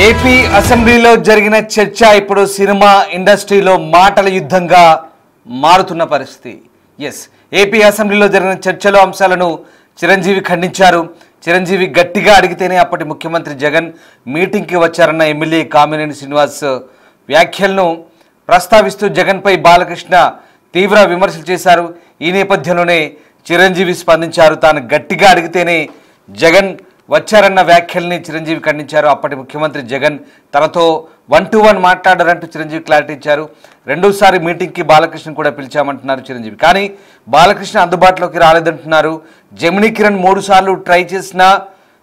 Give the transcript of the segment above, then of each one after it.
AP అసెంబ్లీలో జరిగిన చర్చ ఇప్పుడు సినిమా ఇండస్ట్రీలో మాటల యుద్ధంగా మారుతున్న పరిస్థితి. ఏపీ అసెంబ్లీలో జరిగిన చర్చలో అంశాలను చిరంజీవి ఖండించారు. చిరంజీవి గట్టిగా అడిగితేనే అప్పటి ముఖ్యమంత్రి జగన్ మీటింగ్కి వచ్చారన్న ఎమ్మెల్యే కామినేని శ్రీనివాస్ వ్యాఖ్యలను ప్రస్తావిస్తూ జగన్పై బాలకృష్ణ తీవ్ర విమర్శలు చేశారు. ఈ నేపథ్యంలోనే చిరంజీవి స్పందించారు. తాను గట్టిగా అడిగితేనే జగన్ వచ్చారన్న వ్యాఖ్యల్ని చిరంజీవి ఖండించారు. అప్పటి ముఖ్యమంత్రి జగన్ తనతో 1-to-1 మాట్లాడారంటూ చిరంజీవి క్లారిటీ ఇచ్చారు. రెండోసారి మీటింగ్కి బాలకృష్ణ కూడా పిలిచామంటున్నారు చిరంజీవి. కానీ బాలకృష్ణ అందుబాటులోకి రాలేదంటున్నారు. జెమినీ కిరణ్ 3 సార్లు ట్రై చేసినా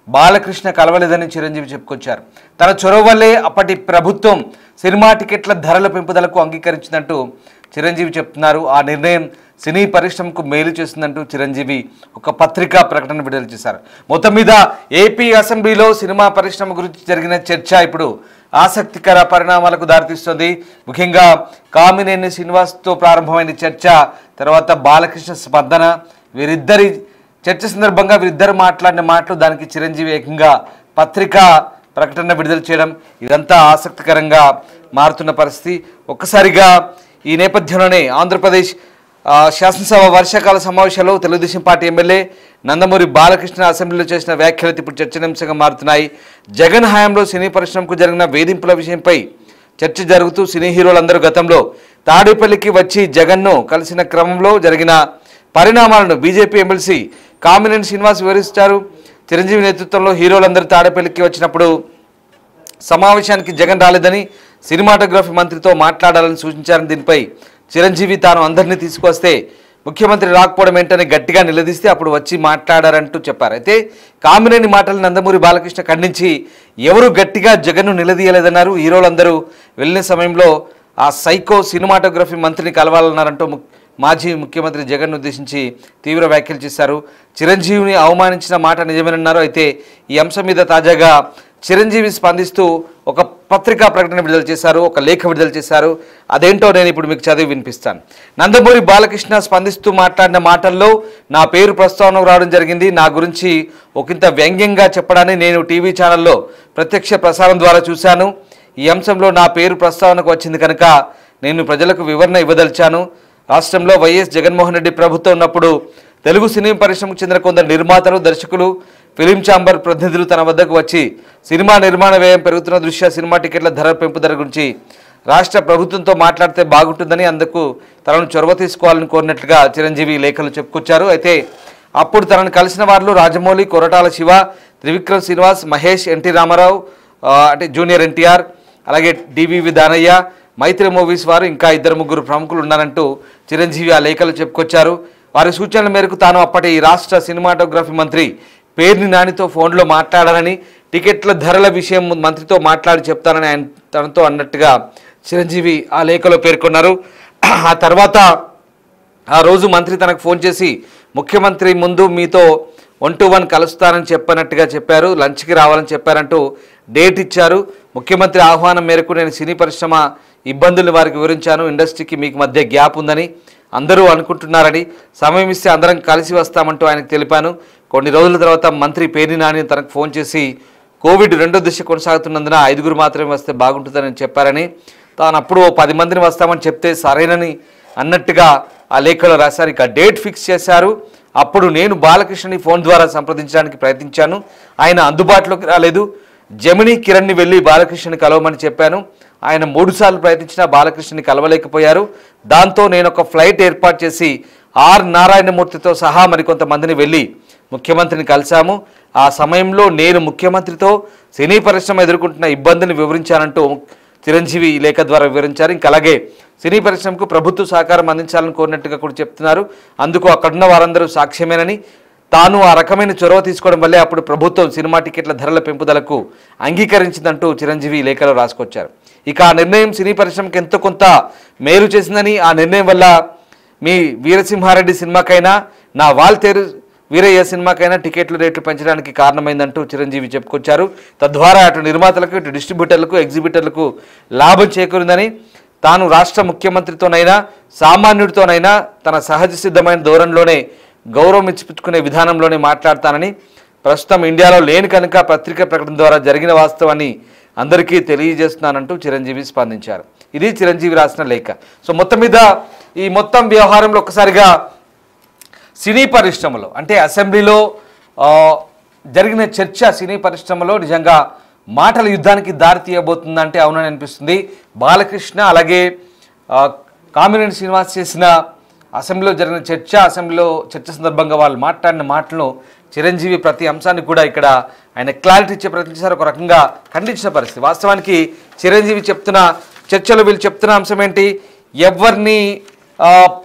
బాలకృష్ణ కలవలేదని చిరంజీవి చెప్పుకొచ్చారు. తన చొరవ వల్లే అప్పటి ప్రభుత్వం సినిమా టికెట్ల ధరల పెంపుదలకు అంగీకరించిందంటూ చిరంజీవి చెప్తున్నారు. ఆ నిర్ణయం సినీ పరిశ్రమకు మేలు చేస్తుందంటూ చిరంజీవి ఒక పత్రికా ప్రకటన విడుదల చేశారు. మొత్తం మీద ఏపీ అసెంబ్లీలో సినిమా పరిశ్రమ గురించి జరిగిన చర్చ ఇప్పుడు ఆసక్తికర పరిణామాలకు దారితీస్తుంది. ముఖ్యంగా కామినేని శ్రీనివాస్తో ప్రారంభమైన చర్చ తర్వాత బాలకృష్ణ స్పందన, వీరిద్దరి చర్చ సందర్భంగా వీరిద్దరు మాట్లాడిన మాటలు, దానికి చిరంజీవి ఏకంగా పత్రికా ప్రకటన విడుదల చేయడం, ఇదంతా ఆసక్తికరంగా మారుతున్న పరిస్థితి. ఒక్కసారిగా ఈ నేపథ్యంలోనే ఆంధ్రప్రదేశ్ శాసనసభ వర్షాకాల సమావేశాల్లో తెలుగుదేశం పార్టీ ఎమ్మెల్యే నందమూరి బాలకృష్ణ అసెంబ్లీలో చేసిన వ్యాఖ్యలు ఇప్పుడు చర్చనీయాంశంగా మారుతున్నాయి. జగన్ హయాంలో సినీ పరిశ్రమకు జరిగిన వేధింపుల విషయంపై చర్చ జరుగుతూ సినీ హీరోలందరూ గతంలో తాడేపల్లికి వచ్చి జగన్ను కలిసిన క్రమంలో జరిగిన పరిణామాలను బీజేపీ ఎమ్మెల్సీ కామినేని శ్రీనివాస్ వివరించారు. చిరంజీవి నేతృత్వంలో హీరోలందరూ తాడేపల్లికి వచ్చినప్పుడు సమావేశానికి జగన్ రాలేదని సినిమాటోగ్రఫీ మంత్రితో మాట్లాడాలని సూచించారని, దీనిపై చిరంజీవి తాను అందరినీ తీసుకొస్తే ముఖ్యమంత్రి రాకపోవడం ఏంటని గట్టిగా నిలదీస్తే అప్పుడు వచ్చి మాట్లాడారంటూ చెప్పారు. అయితే కామినేని మాటలు నందమూరి బాలకృష్ణ ఖండించి ఎవరు గట్టిగా జగన్ను నిలదీయలేదన్నారు. హీరోలందరూ వెళ్ళిన సమయంలో ఆ సైకో సినిమాటోగ్రఫీ మంత్రిని కలవాలన్నారంటూ మాజీ ముఖ్యమంత్రి జగన్ను ఉద్దేశించి తీవ్ర వ్యాఖ్యలు చేశారు. చిరంజీవిని అవమానించిన మాట నిజమేనన్నారు. అయితే ఈ అంశం మీద తాజాగా చిరంజీవి స్పందిస్తూ ఒక పత్రికా ప్రకటన విడుదల చేశారు, ఒక లేఖ విడుదల చేశారు. అదేంటో నేను ఇప్పుడు మీకు చదివి వినిపిస్తాను. నందమూరి బాలకృష్ణ స్పందిస్తూ మాట్లాడిన మాటల్లో నా పేరు ప్రస్తావనకు రావడం జరిగింది. నా గురించి ఒకంత వ్యంగ్యంగా చెప్పడాన్ని నేను టీవీ ఛానల్లో ప్రత్యక్ష ప్రసారం ద్వారా చూశాను. ఈ అంశంలో నా పేరు ప్రస్తావనకు వచ్చింది కనుక నేను ప్రజలకు వివరణ ఇవ్వదలిచాను. రాష్ట్రంలో వైఎస్ జగన్మోహన్ రెడ్డి ప్రభుత్వం ఉన్నప్పుడు తెలుగు సినీ పరిశ్రమకు చెందిన కొందరు నిర్మాతలు, దర్శకులు, ఫిలిం ఛాంబర్ ప్రతినిధులు తన వద్దకు వచ్చి సినిమా నిర్మాణ వ్యయం పెరుగుతున్న దృష్ట్యా సినిమా టికెట్ల ధర పెంపుదల గురించి రాష్ట్ర ప్రభుత్వంతో మాట్లాడితే బాగుంటుందని, అందుకు తనను చొరవ తీసుకోవాలని కోరినట్లుగా చిరంజీవి లేఖలు చెప్పుకొచ్చారు. అయితే అప్పుడు తనను కలిసిన వారిలో రాజమౌళి, కొరటాల శివ, త్రివిక్రమ్ శ్రీనివాస్, మహేష్, ఎన్టీ రామారావు అంటే జూనియర్ ఎన్టీఆర్, అలాగే డివివి దానయ్య, మైత్రి మూవీస్ వారు, ఇంకా 2-3 ప్రముఖులు ఉన్నారంటూ చిరంజీవి ఆ లేఖలు చెప్పుకొచ్చారు. వారి సూచనల మేరకు తాను అప్పటి రాష్ట్ర సినిమాటోగ్రఫీ మంత్రి పేర్ని నానితో ఫోన్లో మాట్లాడాలని, టికెట్ల ధరల విషయం మంత్రితో మాట్లాడి చెప్తానని ఆయన తనతో అన్నట్టుగా చిరంజీవి ఆ లేఖలో పేర్కొన్నారు. ఆ తర్వాత ఆ రోజు మంత్రి తనకు ఫోన్ చేసి ముఖ్యమంత్రి ముందు మీతో 1-to-1 కలుస్తానని చెప్పనట్టుగా చెప్పారు, లంచ్కి రావాలని చెప్పారంటూ డేట్ ఇచ్చారు. ముఖ్యమంత్రి ఆహ్వానం మేరకు నేను సినీ పరిశ్రమ ఇబ్బందులు వారికి వివరించాను. ఇండస్ట్రీకి మీకు మధ్య గ్యాప్ ఉందని అందరూ అనుకుంటున్నారని, సమయం ఇస్తే అందరం కలిసి వస్తామంటూ ఆయనకు తెలిపాను. కొన్ని రోజుల తర్వాత మంత్రి పేర్ని నాని తనకు ఫోన్ చేసి కోవిడ్ 2వ దశ కొనసాగుతున్నందున 5 మాత్రమే వస్తే బాగుంటుందని చెప్పారని, తాను అప్పుడు 10 మందిని వస్తామని చెప్తే సరేనని అన్నట్టుగా ఆ లేఖలో రాశారు. ఇక డేట్ ఫిక్స్ చేశారు. అప్పుడు నేను బాలకృష్ణని ఫోన్ ద్వారా సంప్రదించడానికి ప్రయత్నించాను. ఆయన అందుబాటులోకి రాలేదు. జెమినీ కిరణ్ని వెళ్ళి బాలకృష్ణని కలవమని చెప్పాను. ఆయన 3 సార్లు ప్రయత్నించినా బాలకృష్ణని కలవలేకపోయారు. దాంతో నేను ఒక ఫ్లైట్ ఏర్పాటు చేసి ఆర్ నారాయణమూర్తితో సహా మరికొంతమందిని వెళ్ళి ముఖ్యమంత్రిని కలిశాము. ఆ సమయంలో నేను ముఖ్యమంత్రితో సినీ పరిశ్రమ ఎదుర్కొంటున్న ఇబ్బందిని వివరించానంటూ చిరంజీవి లేఖ ద్వారా వివరించారు. ఇంకా అలాగే సినీ పరిశ్రమకు ప్రభుత్వ సహకారం అందించాలని కోరినట్టుగా కూడా చెప్తున్నారు. అందుకు అక్కడున్న వారందరూ సాక్ష్యమేనని, తాను ఆ రకమైన చొరవ తీసుకోవడం వల్లే అప్పుడు ప్రభుత్వం సినిమా టికెట్ల ధరల పెంపుదలకు అంగీకరించిందంటూ చిరంజీవి లేఖలో రాసుకొచ్చారు. ఇక ఆ నిర్ణయం సినీ పరిశ్రమకు ఎంతో కొంత మేలు చేసిందని, ఆ నిర్ణయం వల్ల మీ వీరసింహారెడ్డి సినిమాకైనా, నా వాల్తేరు వీరయ్య సినిమాకైనా టికెట్ల రేట్లు పెంచడానికి కారణమైందంటూ చిరంజీవి చెప్పుకొచ్చారు. తద్వారా అటు నిర్మాతలకు, ఇటు డిస్ట్రిబ్యూటర్లకు, ఎగ్జిబిటర్లకు లాభం చేకూరిందని, తాను రాష్ట్ర ముఖ్యమంత్రితోనైనా సామాన్యుడితోనైనా తన సహజ సిద్ధమైన ధోరణిలోనే గౌరవం ఇచ్చిపుచ్చుకునే విధానంలోనే మాట్లాడతానని, ప్రస్తుతం ఇండియాలో లేని కనుక పత్రికా ప్రకటన ద్వారా జరిగిన వాస్తవాన్ని అందరికీ తెలియజేస్తున్నానంటూ చిరంజీవి స్పందించారు. ఇది చిరంజీవి రాసిన లేఖ. సో మొత్తం మీద ఈ మొత్తం వ్యవహారంలో ఒక్కసారిగా సినీ పరిశ్రమలో అంటే అసెంబ్లీలో జరిగిన చర్చ సినీ పరిశ్రమలో నిజంగా మాటల యుద్ధానికి దారి తీయబోతుందంటే అవునని అనిపిస్తుంది. బాలకృష్ణ అలాగే కామినేని శ్రీనివాస్ చేసిన అసెంబ్లీలో జరిగిన అసెంబ్లీలో చర్చ సందర్భంగా వాళ్ళు మాట్లాడిన మాటలను చిరంజీవి ప్రతి అంశాన్ని కూడా ఇక్కడ ఆయన క్లారిటీ ఇచ్చే ప్రయత్నం చేశారు, ఒక రకంగా ఖండించిన పరిస్థితి. వాస్తవానికి చిరంజీవి చెప్తున్న చర్చలో వీళ్ళు చెప్తున్న అంశం ఏంటి, ఎవరిని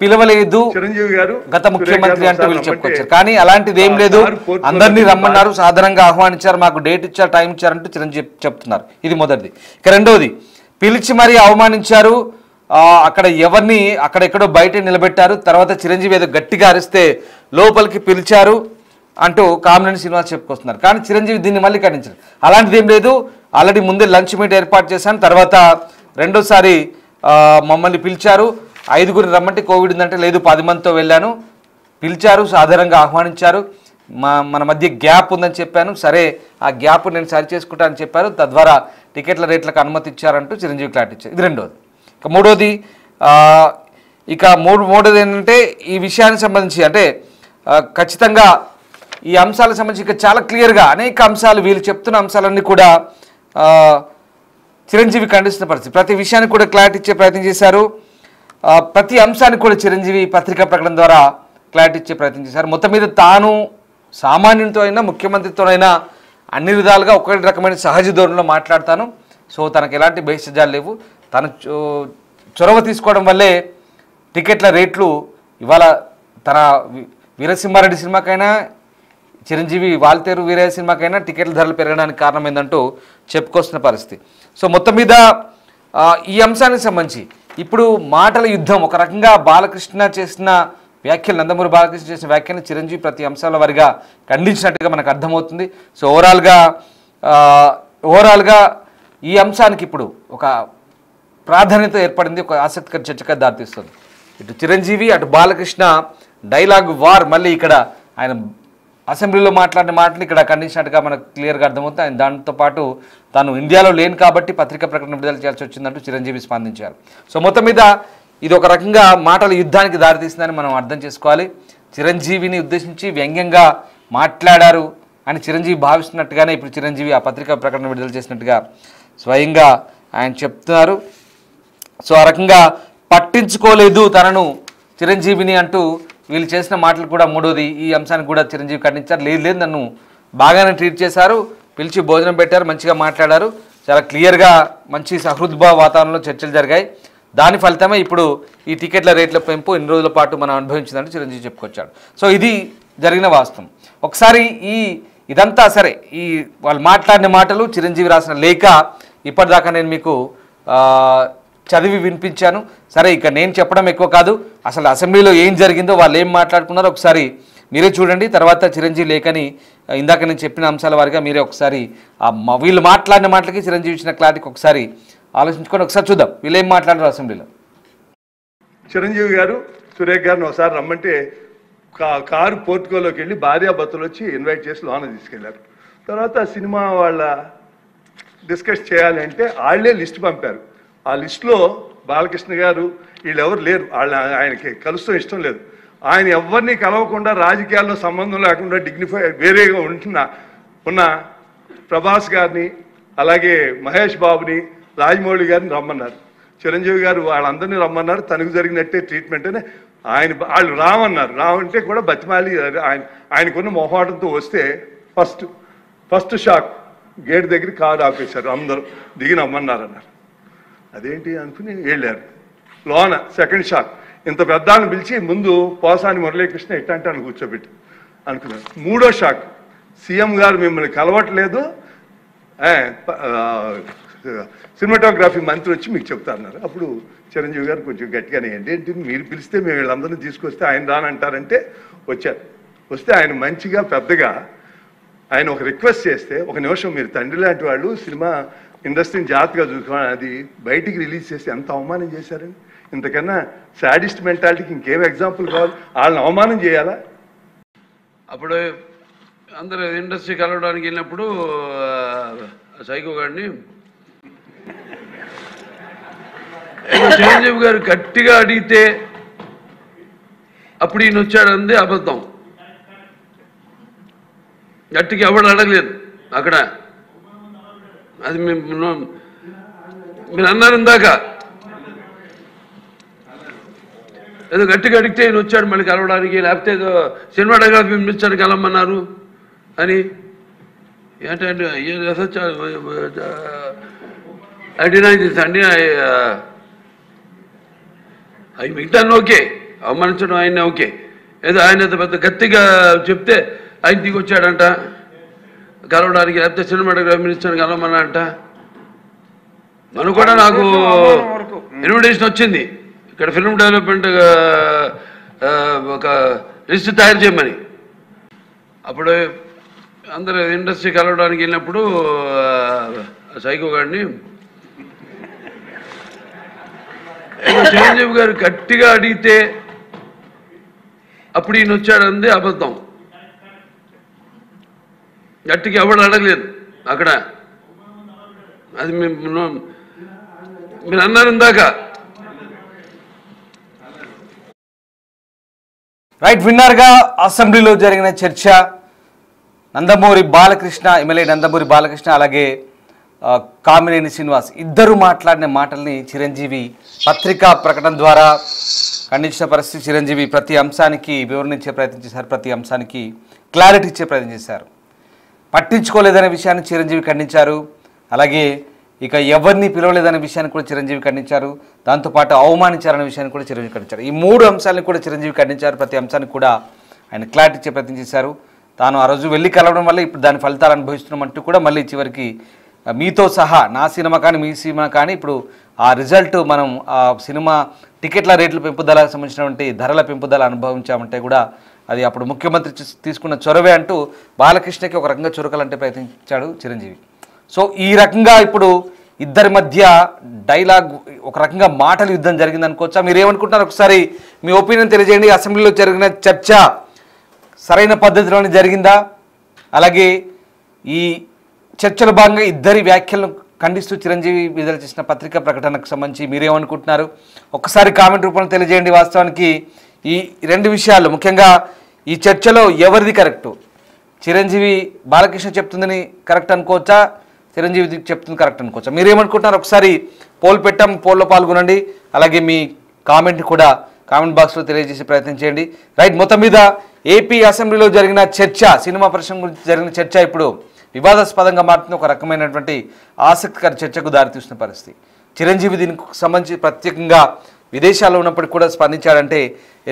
పిలవలేదు చిరంజీవి గారు గత ముఖ్యమంత్రి అంటూ వీళ్ళు చెప్పుకొచ్చారు. కానీ అలాంటిది ఏం లేదు, అందరినీ రమ్మన్నారు, సాధారణంగా ఆహ్వానించారు, మాకు డేట్ ఇచ్చారు, టైం ఇచ్చారంటూ చిరంజీవి చెప్తున్నారు. ఇది మొదటిది. ఇక రెండోది, పిలిచి మరీ అవమానించారు, అక్కడ ఎవరిని అక్కడెక్కడో బయట నిలబెట్టారు, తర్వాత చిరంజీవి ఏదో గట్టిగా అరిస్తే లోపలికి పిలిచారు అంటూ కామినేని శ్రీనివాస్ చెప్పుకొస్తున్నారు. కానీ చిరంజీవి దీన్ని మళ్ళీ ఖండించారు. అలాంటిది ఏం లేదు, ఆల్రెడీ ముందే లంచ్ మీట్ ఏర్పాటు చేశాను, తర్వాత రెండోసారి మమ్మల్ని పిలిచారు, 5గురిని రమ్మంటే కోవిడ్ ఉందంటే లేదు 10 మందితో వెళ్ళాను, పిలిచారు, సాధారణంగా ఆహ్వానించారు, మన మధ్య గ్యాప్ ఉందని చెప్పాను, సరే ఆ గ్యాప్ నేను సరి చేసుకుంటానని చెప్పారు, తద్వారా టికెట్ల రేట్లకు అనుమతి ఇచ్చారంటూ చిరంజీవి క్లారిటీ ఇచ్చారు. ఇది రెండోది. ఇక మూడోది ఏంటంటే ఈ విషయానికి సంబంధించి అంటే ఖచ్చితంగా ఈ అంశాలకు సంబంధించి ఇక చాలా క్లియర్గా అనేక అంశాలు వీళ్ళు చెప్తున్న అంశాలన్నీ కూడా చిరంజీవి ఖండిస్తున్న పరిస్థితి. ప్రతి విషయానికి కూడా క్లారిటీ ఇచ్చే ప్రయత్నం చేశారు, ప్రతి అంశానికి కూడా చిరంజీవి పత్రికా ప్రకటన ద్వారా క్లారిటీ ఇచ్చే ప్రయత్నం చేశారు. మొత్తం మీద తాను సామాన్యునితో అయినా ముఖ్యమంత్రితోనైనా అన్ని విధాలుగా ఒకటి రకమైన సహజ ధోరణిలో మాట్లాడతాను, సో తనకు ఎలాంటి భేషజాలు లేవు, తను చొరవ తీసుకోవడం వల్లే టికెట్ల రేట్లు ఇవాళ తన వీరసింహారెడ్డి సినిమాకైనా చిరంజీవి వాల్తేరు వీరయ్య సినిమాకైనా టికెట్ల ధరలు పెరగడానికి కారణం ఏందంటూ చెప్పుకొస్తున్న పరిస్థితి. సో మొత్తం మీద ఈ అంశానికి సంబంధించి ఇప్పుడు మాటల యుద్ధం, ఒక రకంగా బాలకృష్ణ చేసిన వ్యాఖ్యలు, నందమూరి బాలకృష్ణ చేసిన వ్యాఖ్యలు చిరంజీవి ప్రతి అంశాల వారిగా ఖండించినట్టుగా మనకు అర్థమవుతుంది. సో ఓవరాల్గా ఈ అంశానికి ఇప్పుడు ఒక ప్రాధాన్యత ఏర్పడింది, ఒక ఆసక్తికర చర్చగా దారితీస్తుంది. ఇటు చిరంజీవి అటు బాలకృష్ణ డైలాగ్ వార్, మళ్ళీ ఇక్కడ ఆయన అసెంబ్లీలో మాట్లాడిన మాటలు ఇక్కడ ఖండించినట్టుగా మనకు క్లియర్గా అర్థమవుతుంది. ఆయన దాంతోపాటు తాను ఇండియాలో లేను కాబట్టి పత్రికా ప్రకటన విడుదల చేయాల్సి వచ్చిందంటూ చిరంజీవి స్పందించారు. సో మొత్తం మీద ఇది ఒక రకంగా మాటల యుద్ధానికి దారితీస్తుందని మనం అర్థం చేసుకోవాలి. చిరంజీవిని ఉద్దేశించి వ్యంగ్యంగా మాట్లాడారు అని చిరంజీవి భావిస్తున్నట్టుగానే ఇప్పుడు చిరంజీవి ఆ పత్రికా ప్రకటన విడుదల చేసినట్టుగా స్వయంగా ఆయన చెప్తున్నారు. సో ఆ రకంగా పట్టించుకోలేదు తనను చిరంజీవిని అంటూ వీళ్ళు చేసిన మాటలు కూడా మూడోది. ఈ అంశానికి కూడా చిరంజీవి ఖండించారు. లేదు నన్ను బాగానే ట్రీట్ చేశారు, పిలిచి భోజనం పెట్టారు, మంచిగా మాట్లాడారు, చాలా క్లియర్గా మంచి సహృద్భావ వాతావరణంలో చర్చలు జరిగాయి, దాని ఫలితమే ఇప్పుడు ఈ టికెట్ల రేట్ల పెంపు ఇన్ని రోజుల పాటు మనం అనుభవించిందంటే చిరంజీవి చెప్పుకొచ్చాడు. సో ఇది జరిగిన వాస్తవం. ఒకసారి ఇదంతా సరే, ఈ వాళ్ళు మాట్లాడిన మాటలు, చిరంజీవి రాసిన లేఖ ఇప్పటిదాకా నేను మీకు చదివి వినిపించాను. సరే, ఇక నేను చెప్పడం ఎక్కువ కాదు, అసలు అసెంబ్లీలో ఏం జరిగిందో, వాళ్ళు ఏం మాట్లాడుకున్నారో ఒకసారి మీరే చూడండి. తర్వాత చిరంజీవి లేఖని ఇందాక నేను చెప్పిన అంశాల వారిగా మీరే ఒకసారి వీళ్ళు మాట్లాడిన మాటలకి చిరంజీవి ఇచ్చిన క్లారిటీకి ఒకసారి ఆలోచించుకొని ఒకసారి చూద్దాం వీళ్ళు ఏం మాట్లాడారు అసెంబ్లీలో. చిరంజీవి గారు సురేఖ్ గారిని ఒకసారి రమ్మంటే కారు పోర్టుకోలోకి వెళ్ళి భార్యాభర్తలు వచ్చి ఇన్వైట్ చేసి లోన తీసుకెళ్లారు. తర్వాత సినిమా వాళ్ళ డిస్కస్ చేయాలి అంటే వాళ్ళే లిస్ట్ పంపారు. ఆ లిస్టులో బాలకృష్ణ గారు వీళ్ళెవరు లేరు, ఆయనకి కలుస్తూ ఇష్టం లేదు. ఆయన ఎవరిని కలవకుండా రాజకీయాల్లో సంబంధం లేకుండా డిగ్నిఫై వేరేగా ఉన్న ప్రభాస్ గారిని, అలాగే మహేష్ బాబుని, రాజమౌళి గారిని రమ్మన్నారు. చిరంజీవి గారు వాళ్ళందరినీ రమ్మన్నారు. తనకు జరిగినట్టే ట్రీట్మెంట్ అని వాళ్ళు రామంటే కూడా బతిమాలి ఆయనకున్న మొహాటంతో వస్తే ఫస్ట్ షాక్ గేట్ దగ్గర కారు ఆపేశారు, అందరూ దిగి రమ్మన్నారన్నారు. అదేంటి అనుకుని వెళ్ళారు. లోన సెకండ్ షాక్ ఇంత పెద్దాన్ని పిలిచి ముందు పోసాని మురళీకృష్ణ ఇట్టంటాను కూర్చోబెట్టి అనుకున్నారు. మూడో షాక్ సీఎం గారు మిమ్మల్ని కలవట్లేదు, సినిమాటోగ్రఫీ మంత్రి వచ్చి మీకు చెప్తారన్నారు. అప్పుడు చిరంజీవి గారు కొంచెం గట్టిగానే ఏంటి మీరు పిలిస్తే మేము వీళ్ళందరినీ తీసుకొస్తే ఆయన రానంటారంటే వచ్చారు. వస్తే ఆయన మంచిగా పెద్దగా ఆయన ఒక రిక్వెస్ట్ చేస్తే, ఒక నిమిషం మీరు తండ్రి లాంటి వాళ్ళు సినిమా ఇండస్ట్రీని జాగ్రత్తగా చూసుకోవాలి, అది బయటికి రిలీజ్ చేసి ఎంత అవమానం చేశారని. ఇంతకన్నా సాడిస్ట్ మెంటాలిటీకి ఇంకేం ఎగ్జాంపుల్ కావాలి? వాళ్ళని అవమానం చేయాలా? అప్పుడు అందరూ ఇండస్ట్రీ కలవడానికి వెళ్ళినప్పుడు సైకో గారిని చిరంజీవి గారు గట్టిగా అడిగితే అప్పుడు ఈయన వచ్చాడంది అబద్ధం. గట్టిగా ఎవడు అడగలేదు అక్కడ. అది మీరు అన్నారు ఇందాక, ఏదో గట్టిగా అడిగితే ఈయన వచ్చాడు మళ్ళీ కలవడానికి, లేకపోతే ఏదో సినిమాటోగ్రఫీ మినిస్టర్ కలవమన్నారు అని. ఏంటంటే అడిగినా అండి అవి మిగతాను ఓకే, అవమానించడం ఆయన ఓకే. ఏదో ఆయన పెద్ద గట్టిగా చెప్తే ఆయన దిగి వచ్చాడంట కలవడానికి, లేకపోతే సినిమాటోగ్రఫీ మినిస్టర్ కలవమన్నా అంట. మనకు కూడా నాకు ఇన్విటేషన్ వచ్చింది ఇక్కడ ఫిల్మ్ డెవలప్మెంట్ ఒక లిస్ట్ తయారు చేయమని. అప్పుడు అందరూ ఇండస్ట్రీ కలవడానికి వెళ్ళినప్పుడు సైకో గారిని చిరంజీవి గారు గట్టిగా అడిగితే అప్పుడు ఈయన వచ్చాడంది అబద్ధం. గట్టిగా ఎవడు అడగలేదు అక్కడ. అది మీరు అన్నారు ఇందాక. రైట్, విన్నర్గా అసెంబ్లీలో జరిగిన చర్చ నందమూరి బాలకృష్ణ, ఎమ్మెల్యే నందమూరి బాలకృష్ణ, అలాగే కామినేని శ్రీనివాస్ ఇద్దరు మాట్లాడిన మాటల్ని చిరంజీవి పత్రికా ప్రకటన ద్వారా ఖండించిన పరిస్థితి. చిరంజీవి ప్రతి అంశానికి వివరణించే ప్రయత్నం చేశారు, ప్రతి అంశానికి క్లారిటీ ఇచ్చే ప్రయత్నం చేశారు. పట్టించుకోలేదనే విషయాన్ని చిరంజీవి ఖండించారు, అలాగే ఇక ఎవరిని పిలవలేదనే విషయాన్ని కూడా చిరంజీవి ఖండించారు, దాంతోపాటు అవమానించారనే విషయాన్ని కూడా చిరంజీవి ఖండించారు. ఈ మూడు అంశాలను కూడా చిరంజీవి ఖండించారు, ప్రతి అంశానికి కూడా ఆయన క్లారిటీ ఇచ్చే ప్రయత్నం చేశారు. తాను ఆ రోజు వెళ్ళి కలవడం వల్ల ఇప్పుడు దాని ఫలితాలు అనుభవిస్తున్నామంటూ కూడా మళ్ళీ చివరికి మీతో సహా నా సినిమా కానీ మీ సినిమా కానీ ఇప్పుడు ఆ రిజల్ట్ మనం ఆ సినిమా టికెట్ల రేట్ల పెంపుదలకు సంబంధించినటువంటి ధరల పెంపుదల అనుభవించామంటే కూడా అది అప్పుడు ముఖ్యమంత్రి తీసుకున్న చొరవే అంటూ బాలకృష్ణకి ఒక రకంగా చురకలంటే ప్రయత్నించాడు చిరంజీవి. సో ఈ రకంగా ఇప్పుడు ఇద్దరి మధ్య డైలాగ్, ఒక రకంగా మాటల యుద్ధం జరిగింది అనుకోవచ్చా? మీరు ఏమనుకుంటున్నారు? ఒకసారి మీ ఒపీనియన్ తెలియజేయండి. అసెంబ్లీలో జరిగిన చర్చ సరైన పద్ధతిలోనే జరిగిందా? అలాగే ఈ చర్చలో భాగంగా ఇద్దరి వ్యాఖ్యలను ఖండిస్తూ చిరంజీవి విడుదల చేసిన పత్రికా ప్రకటనకు సంబంధించి మీరేమనుకుంటున్నారు? ఒక్కసారి కామెంట్ రూపంలో తెలియజేయండి. వాస్తవానికి ఈ రెండు విషయాలు, ముఖ్యంగా ఈ చర్చలో ఎవరిది కరెక్టు? చిరంజీవి బాలకృష్ణ చెప్తుందని కరెక్ట్ అనుకోవచ్చా, చిరంజీవి చెప్తుంది కరెక్ట్ అనుకోవచ్చా? మీరేమనుకుంటున్నారు? ఒకసారి పోల్ పెట్టాం, పోల్లో పాల్గొనండి. అలాగే మీ కామెంట్ కూడా కామెంట్ బాక్స్లో తెలియజేసే ప్రయత్నం చేయండి. రైట్, మొత్తం మీద ఏపీ అసెంబ్లీలో జరిగిన చర్చ, సినిమా పరిశ్రమ గురించి జరిగిన చర్చ ఇప్పుడు వివాదాస్పదంగా మారుతున్న ఒక రకమైనటువంటి ఆసక్తికర చర్చకు దారితీస్తున్న పరిస్థితి. చిరంజీవి దీనికి సంబంధించి ప్రత్యేకంగా విదేశాల్లో ఉన్నప్పటికీ కూడా స్పందించాడంటే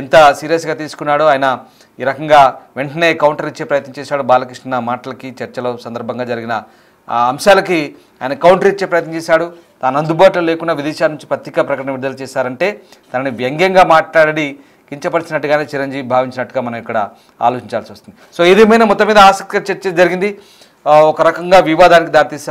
ఎంత సీరియస్గా తీసుకున్నాడో, ఆయన ఈ రకంగా వెంటనే కౌంటర్ ఇచ్చే ప్రయత్నం చేశాడు. బాలకృష్ణ మాటలకి, చర్చలో సందర్భంగా జరిగిన అంశాలకి ఆయన కౌంటర్ ఇచ్చే ప్రయత్నం చేశాడు. తాను అందుబాటులో లేకుండా విదేశాల నుంచి పత్రికా ప్రకటన విడుదల చేశారంటే తనని వ్యంగ్యంగా మాట్లాడి కించపరిచినట్టుగానే చిరంజీవి భావించినట్టుగా మనం ఇక్కడ ఆలోచించాల్సి వస్తుంది. సో ఏదేమైనా మొత్తం మీద ఆసక్తికర చర్చ జరిగింది, ఒక రకంగా వివాదానికి దారితీసే